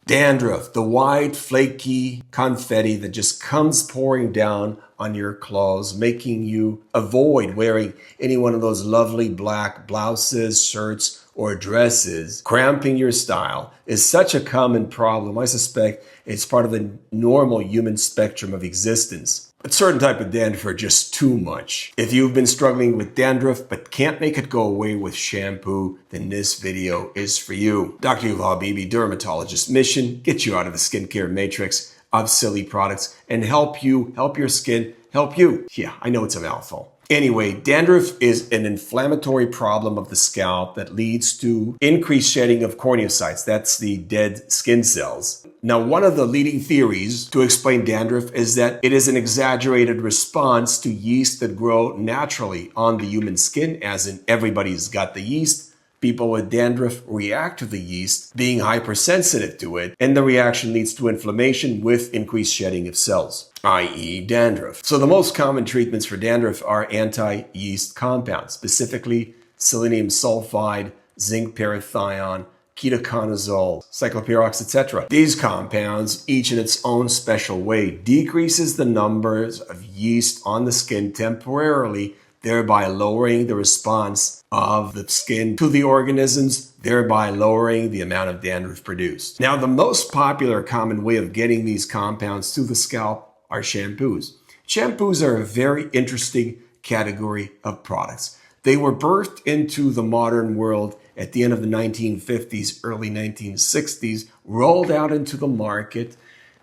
Dandruff, the white, flaky confetti that just comes pouring down on your clothes, making you avoid wearing any one of those lovely black blouses, shirts, or dresses, cramping your style, is such a common problem. I suspect it's part of the normal human spectrum of existence. But certain type of dandruff are just too much. If you've been struggling with dandruff but can't make it go away with shampoo, then this video is for you. Dr. Yuval Bibi, dermatologist, mission: get you out of the skincare matrix of silly products and help your skin help you. Yeah, I know it's a mouthful. Anyway, dandruff is an inflammatory problem of the scalp that leads to increased shedding of corneocytes. That's the dead skin cells. Now, one of the leading theories to explain dandruff is that it is an exaggerated response to yeast that grow naturally on the human skin, as in everybody's got the yeast. People with dandruff react to the yeast, being hypersensitive to it, and the reaction leads to inflammation with increased shedding of cells, i.e. dandruff. So the most common treatments for dandruff are anti-yeast compounds, specifically selenium sulfide, zinc parathion, ketoconazole, cycloperox, etc. These compounds, each in its own special way, decreases the numbers of yeast on the skin temporarily, thereby lowering the response of the skin to the organisms, thereby lowering the amount of dandruff produced. Now, the most popular common way of getting these compounds to the scalp are shampoos. Shampoos are a very interesting category of products. They were birthed into the modern world at the end of the 1950s, early 1960s, rolled out into the market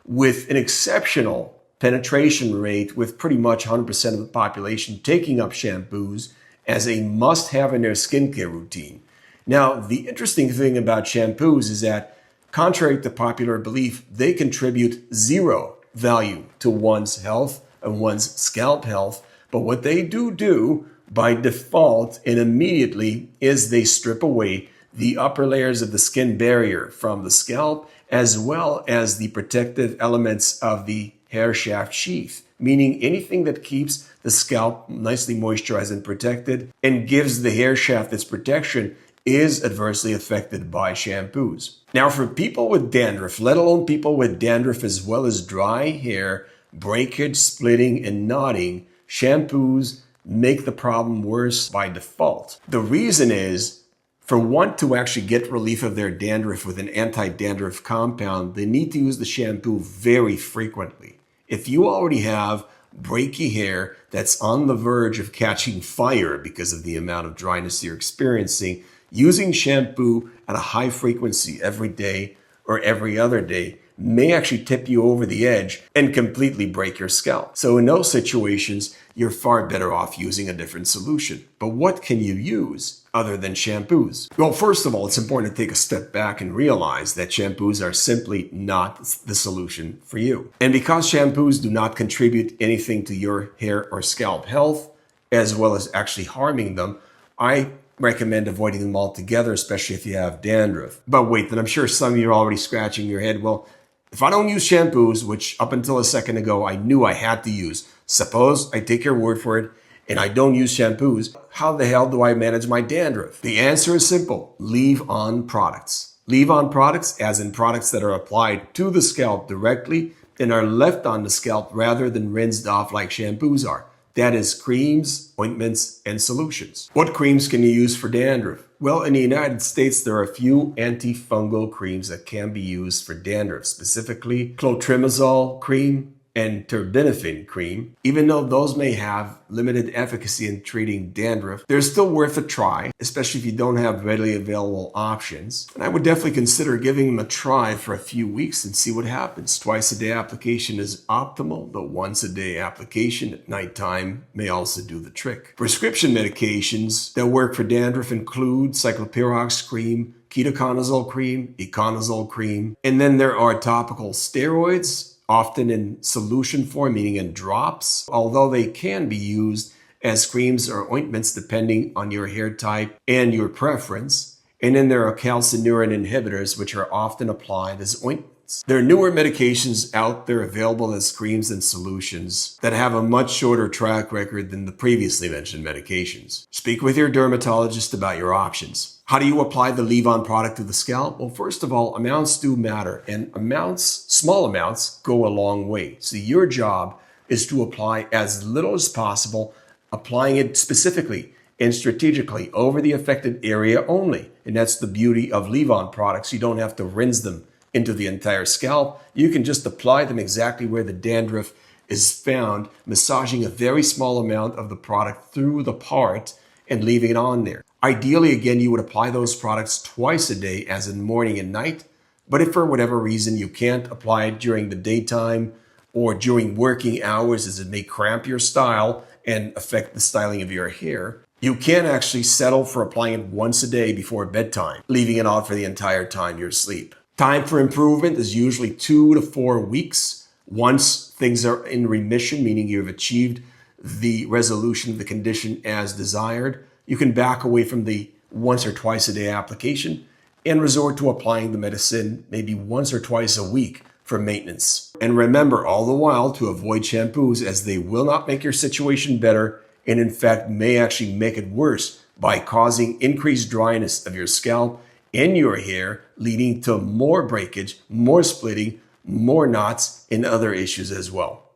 with an exceptional penetration rate, with pretty much 100% of the population taking up shampoos as a must-have in their skincare routine. Now, the interesting thing about shampoos is that, contrary to popular belief, they contribute zero value to one's health and one's scalp health. But what they do by default and immediately is they strip away the upper layers of the skin barrier from the scalp, as well as the protective elements of the hair shaft sheath, meaning anything that keeps the scalp nicely moisturized and protected and gives the hair shaft its protection is adversely affected by shampoos. Now, for people with dandruff, let alone people with dandruff as well as dry hair, breakage, splitting, and knotting, shampoos make the problem worse by default. The reason is, for one to actually get relief of their dandruff with an anti-dandruff compound, they need to use the shampoo very frequently. If you already have breaky hair that's on the verge of catching fire because of the amount of dryness you're experiencing, using shampoo at a high frequency every day or every other day may actually tip you over the edge and completely break your scalp. So in those situations, you're far better off using a different solution. But what can you use other than shampoos? Well, first of all, it's important to take a step back and realize that shampoos are simply not the solution for you. And because shampoos do not contribute anything to your hair or scalp health, as well as actually harming them, I recommend avoiding them altogether, especially if you have dandruff. But wait, then I'm sure some of you are already scratching your head. Well, if I don't use shampoos, which up until a second ago I knew I had to use, suppose I take your word for it and I don't use shampoos, how the hell do I manage my dandruff? The answer is simple: leave-on products. Leave-on products, as in products that are applied to the scalp directly and are left on the scalp rather than rinsed off like shampoos are. That is creams, ointments, and solutions. What creams can you use for dandruff? Well, in the United States, there are a few antifungal creams that can be used for dandruff, specifically clotrimazole cream and terbinafine cream. Even though those may have limited efficacy in treating dandruff, they're still worth a try, especially if you don't have readily available options. And I would definitely consider giving them a try for a few weeks and see what happens. Twice-a-day application is optimal, but once-a-day application at nighttime may also do the trick. Prescription medications that work for dandruff include cycloperox cream, ketoconazole cream, econazole cream, and then there are topical steroids, often in solution form, meaning in drops, although they can be used as creams or ointments depending on your hair type and your preference. And then there are calcineurin inhibitors, which are often applied as ointments. There are newer medications out there available as creams and solutions that have a much shorter track record than the previously mentioned medications. Speak with your dermatologist about your options. How do you apply the leave-on product to the scalp? Well, first of all, amounts do matter, and small amounts, go a long way. So your job is to apply as little as possible, applying it specifically and strategically over the affected area only. And that's the beauty of leave-on products. You don't have to rinse them into the entire scalp. You can just apply them exactly where the dandruff is found, massaging a very small amount of the product through the part and leaving it on there. Ideally, again, you would apply those products twice a day, as in morning and night. But if for whatever reason you can't apply it during the daytime or during working hours, as it may cramp your style and affect the styling of your hair, you can actually settle for applying it once a day before bedtime, leaving it on for the entire time you're asleep. Time for improvement is usually 2 to 4 weeks. Once things are in remission, meaning you've achieved the resolution of the condition as desired, you can back away from the once or twice a day application and resort to applying the medicine maybe once or twice a week for maintenance. And remember all the while to avoid shampoos, as they will not make your situation better and in fact may actually make it worse by causing increased dryness of your scalp and your hair, leading to more breakage, more splitting, more knots, and other issues as well.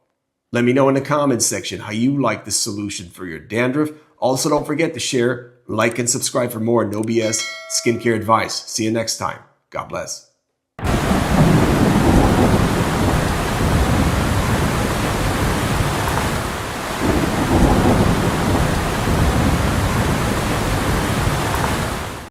Let me know in the comments section how you like this solution for your dandruff. Also, don't forget to share, like, and subscribe for more No BS skincare advice. See you next time. God bless.